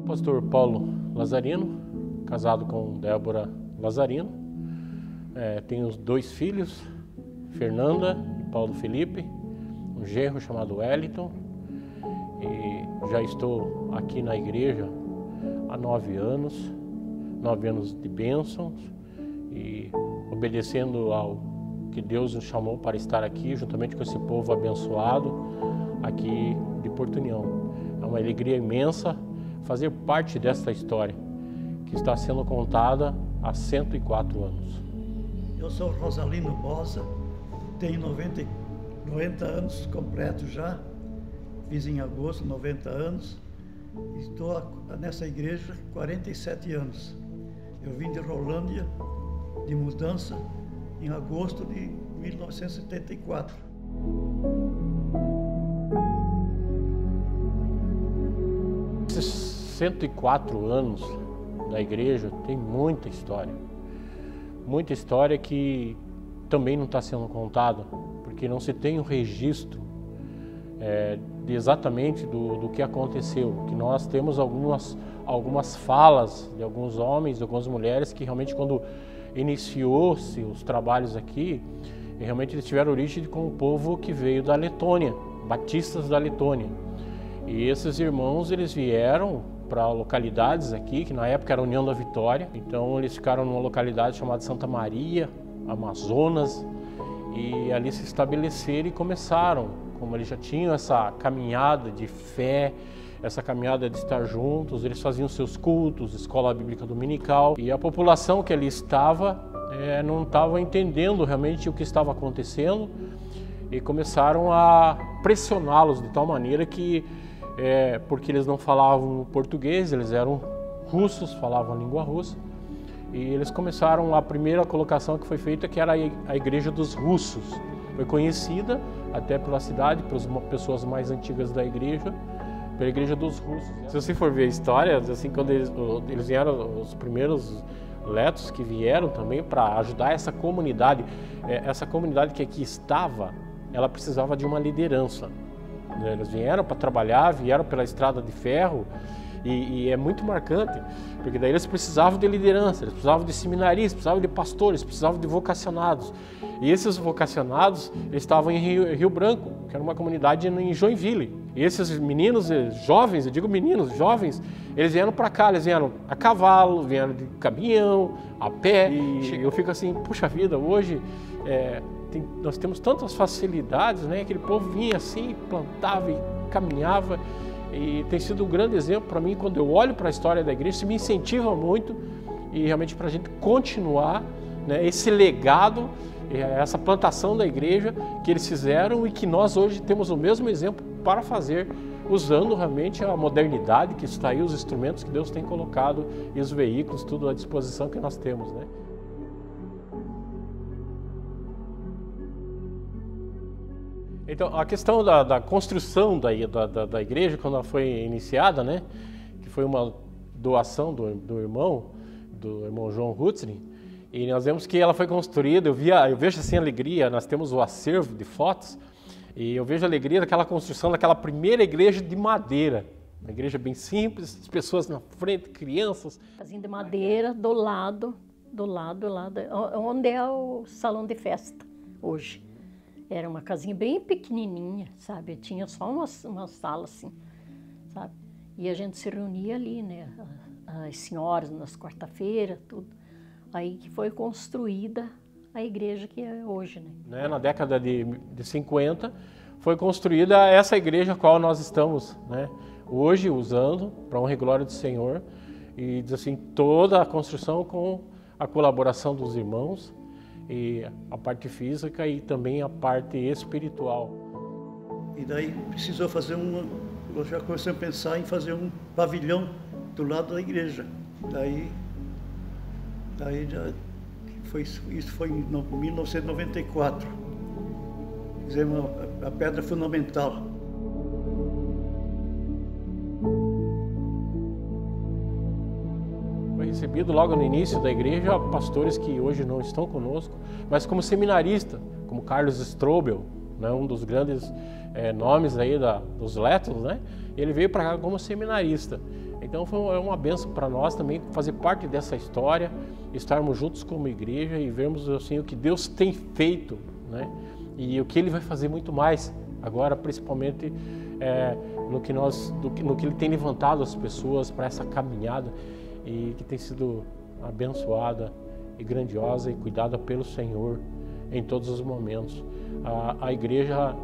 pastor Paulo Lazarino, casado com Débora Lazarino. Tenho 2 filhos, Fernanda e Paulo Felipe, um genro chamado Wellington. E já estou aqui na igreja há 9 anos de bênçãos e obedecendo ao que Deus nos chamou para estar aqui, juntamente com esse povo abençoado aqui de Porto União. É uma alegria imensa fazer parte desta história que está sendo contada há 104 anos. Eu sou Rosalino Bosa, tenho 90 anos completos já, fiz em agosto 90 anos, estou nessa igreja 47 anos. Eu vim de Rolândia, de mudança, em agosto de 1974. Esses 104 anos da igreja tem muita história que também não está sendo contada, porque não se tem um registro de exatamente do que aconteceu, que nós temos algumas falas de alguns homens, de algumas mulheres que realmente quando iniciou-se os trabalhos aqui, realmente eles tiveram origem com o povo que veio da Letônia, batistas da Letônia. E esses irmãos, eles vieram para localidades aqui, que na época era a União da Vitória. Então eles ficaram numa localidade chamada Santa Maria, Amazonas, e ali se estabeleceram e começaram, como eles já tinham essa caminhada de fé, essa caminhada de estar juntos, eles faziam seus cultos, escola bíblica dominical, e a população que ali estava não estava entendendo realmente o que estava acontecendo e começaram a pressioná-los de tal maneira que, porque eles não falavam português, eles eram russos, falavam a língua russa, e eles começaram a primeira colocação que foi feita, que era a Igreja dos Russos. Foi conhecida até pela cidade, pelas pessoas mais antigas da igreja, pela Igreja dos Russos. Se você for ver a história, assim, quando eles vieram, os primeiros letos que vieram também para ajudar essa comunidade que aqui estava, ela precisava de uma liderança. Eles vieram para trabalhar, vieram pela estrada de ferro, e é muito marcante, porque daí eles precisavam de liderança, eles precisavam de seminaristas, precisavam de pastores, precisavam de vocacionados. E esses vocacionados estavam em Rio Branco, que era uma comunidade em Joinville. E esses meninos jovens, eu digo meninos jovens, eles vieram para cá, eles vieram a cavalo, vieram de caminhão, a pé. E eu fico assim, puxa vida, hoje nós temos tantas facilidades, né? Aquele povo vinha assim, plantava e caminhava. E tem sido um grande exemplo para mim, quando eu olho para a história da igreja, isso me incentiva muito e realmente para a gente continuar, né, esse legado, essa plantação da igreja que eles fizeram e que nós hoje temos o mesmo exemplo para fazer, usando realmente a modernidade que está aí, os instrumentos que Deus tem colocado e os veículos, tudo à disposição que nós temos, né? Então, a questão da construção da igreja, quando ela foi iniciada, né, que foi uma doação do irmão João Rutzlin, e nós vemos que ela foi construída, eu vejo assim a alegria, nós temos o acervo de fotos, e eu vejo a alegria daquela construção, daquela primeira igreja de madeira, uma igreja bem simples, as pessoas na frente, crianças. Casinha de madeira do lado lá, onde é o salão de festa hoje. Era uma casinha bem pequenininha, sabe? Tinha só uma sala assim, sabe? E a gente se reunia ali, né? As senhoras nas quarta-feiras, tudo. Aí que foi construída a igreja que é hoje, né? Na década de 50 foi construída essa igreja a qual nós estamos, né, hoje usando para honra e glória do Senhor. E assim, toda a construção com a colaboração dos irmãos, e a parte física e também a parte espiritual. E daí precisou fazer eu já comecei a pensar em fazer um pavilhão do lado da igreja. Daí já isso foi em 1994. Fizemos a pedra fundamental. Foi recebido logo no início da igreja pastores que hoje não estão conosco, mas como seminarista, como Carlos Strobel, né, um dos grandes nomes aí dos Letos, né? Ele veio para cá como seminarista. Então é uma bênção para nós também fazer parte dessa história, estarmos juntos como igreja e vermos assim o que Deus tem feito, né? E o que Ele vai fazer muito mais agora, principalmente no que Ele tem levantado as pessoas para essa caminhada e que tem sido abençoada e grandiosa e cuidada pelo Senhor em todos os momentos. A igreja,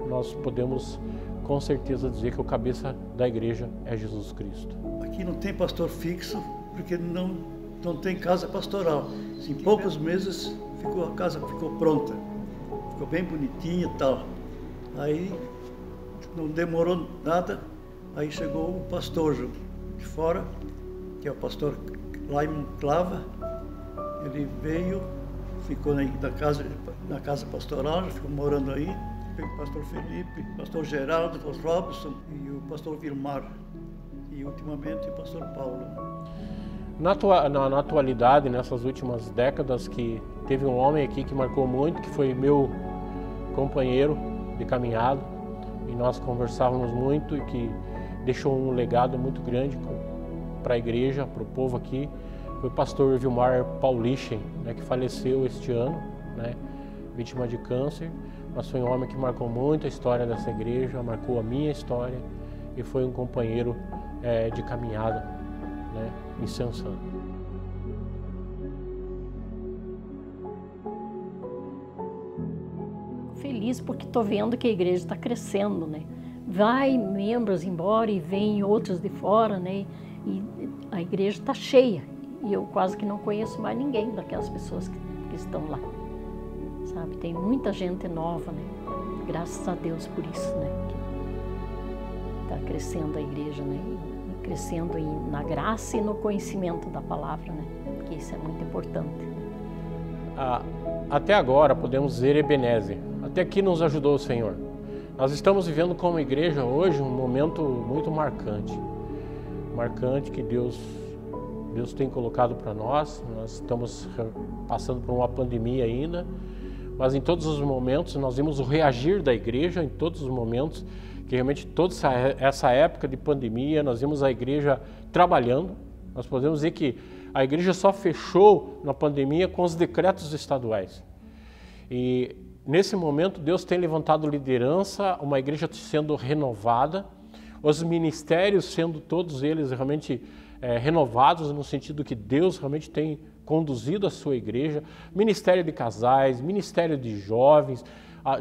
nós podemos com certeza dizer que o cabeça da igreja é Jesus Cristo. Aqui não tem pastor fixo, porque não tem casa pastoral. Em poucos meses a casa ficou pronta, ficou bem bonitinha e tal. Aí não demorou nada, aí chegou o pastor de fora, que é o pastor Laimon Clava. Ele veio, ficou na casa pastoral, ficou morando aí. O pastor Felipe, o pastor Geraldo, o pastor Robson e o pastor Vilmar. E ultimamente o pastor Paulo. Na atualidade, nessas últimas décadas, que teve um homem aqui que marcou muito, que foi meu companheiro de caminhada, e nós conversávamos muito e que deixou um legado muito grande para a igreja, para o povo aqui, foi o pastor Vilmar Paulichen, né, que faleceu este ano, né, vítima de câncer, mas foi um homem que marcou muito a história dessa igreja, marcou a minha história e foi um companheiro de caminhada, né, em Santo. Feliz porque estou vendo que a igreja está crescendo, né? Vai membros embora e vem outros de fora, né? E a igreja está cheia. E eu quase que não conheço mais ninguém daquelas pessoas que estão lá, sabe? Tem muita gente nova, né? Graças a Deus por isso, né? Está crescendo a igreja, né? E crescendo na graça e no conhecimento da palavra, né? Porque isso é muito importante. Até agora podemos dizer Ebenezer. Até aqui nos ajudou o Senhor. Nós estamos vivendo como igreja hoje um momento muito marcante. Marcante que Deus tem colocado para nós. Nós estamos passando por uma pandemia ainda, mas em todos os momentos nós vimos o reagir da igreja, em todos os momentos, que realmente toda essa época de pandemia nós vimos a igreja trabalhando. Nós podemos dizer que a igreja só fechou na pandemia com os decretos estaduais. E nesse momento Deus tem levantado liderança, uma igreja sendo renovada, os ministérios sendo todos eles realmente renovados no sentido que Deus realmente tem conduzido a sua igreja, ministério de casais, ministério de jovens,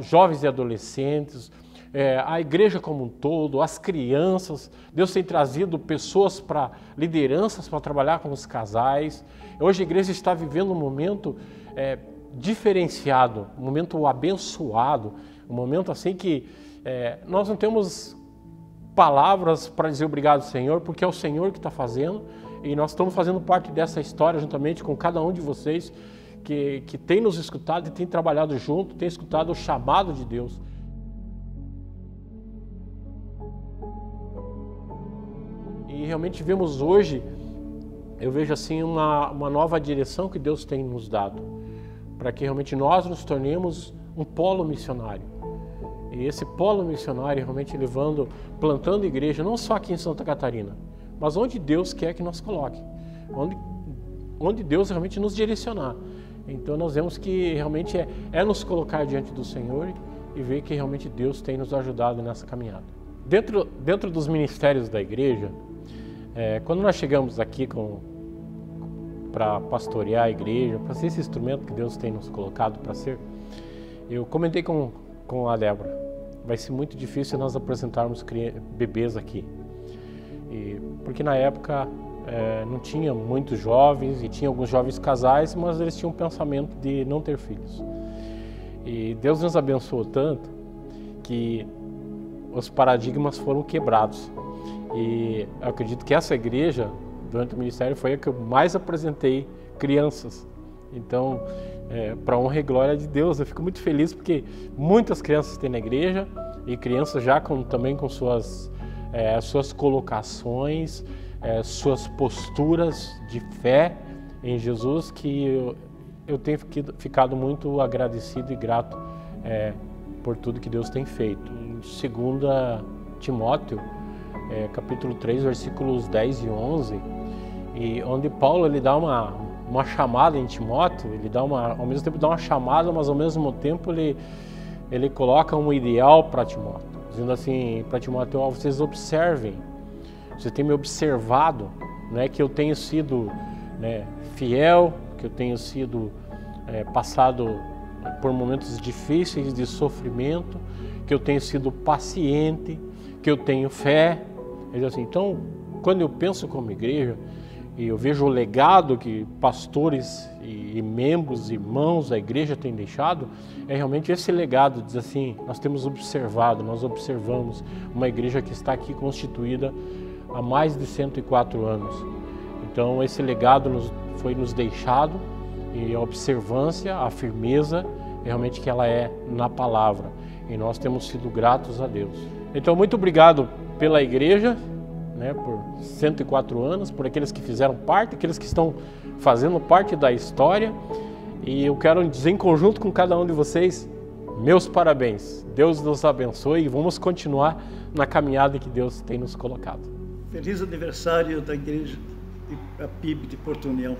jovens e adolescentes, a igreja como um todo, as crianças. Deus tem trazido pessoas para lideranças para trabalhar com os casais. Hoje a igreja está vivendo um momento diferenciado, um momento abençoado, um momento assim que nós não temos palavras para dizer obrigado, Senhor, porque é o Senhor que está fazendo e nós estamos fazendo parte dessa história juntamente com cada um de vocês que tem nos escutado e tem trabalhado junto, tem escutado o chamado de Deus. E realmente vemos hoje, eu vejo assim uma nova direção que Deus tem nos dado, para que realmente nós nos tornemos um polo missionário. E esse polo missionário realmente plantando igreja, não só aqui em Santa Catarina, mas onde Deus quer que nos coloque, onde Deus realmente nos direcionar. Então nós vemos que realmente é nos colocar diante do Senhor e ver que realmente Deus tem nos ajudado nessa caminhada. Dentro dos ministérios da igreja, quando nós chegamos aqui para pastorear a igreja, para ser esse instrumento que Deus tem nos colocado para ser, eu comentei com a Débora, vai ser muito difícil nós apresentarmos bebês aqui, porque na época não tinha muitos jovens e tinha alguns jovens casais, mas eles tinham um pensamento de não ter filhos. E Deus nos abençoou tanto que os paradigmas foram quebrados. E eu acredito que essa igreja, durante o ministério, foi a que eu mais apresentei crianças. Então, para honra e glória de Deus, eu fico muito feliz porque muitas crianças têm na igreja e crianças já também com suas colocações, suas posturas de fé em Jesus, que eu tenho ficado muito agradecido e grato por tudo que Deus tem feito. Em 2 Timóteo, capítulo 3, versículos 10 e 11, e onde Paulo ele dá uma chamada em Timóteo, ele dá ao mesmo tempo dá uma chamada, mas ao mesmo tempo ele coloca um ideal para Timóteo, dizendo assim para Timóteo: vocês observem, você tem me observado, né, que eu tenho sido, né, fiel, que eu tenho sido passado por momentos difíceis de sofrimento, que eu tenho sido paciente, que eu tenho fé. Ele diz assim, então, quando eu penso como igreja, e eu vejo o legado que pastores e membros, irmãos da igreja têm deixado, é realmente esse legado. Diz assim, nós temos observado, nós observamos uma igreja que está aqui constituída há mais de 104 anos. Então esse legado foi nos deixado, e a observância, a firmeza, realmente que ela é na palavra. E nós temos sido gratos a Deus. Então muito obrigado pela igreja, né, por 104 anos, por aqueles que fizeram parte, aqueles que estão fazendo parte da história. E eu quero dizer em conjunto com cada um de vocês, meus parabéns. Deus nos abençoe e vamos continuar na caminhada que Deus tem nos colocado. Feliz aniversário da igreja, a PIB de Porto União.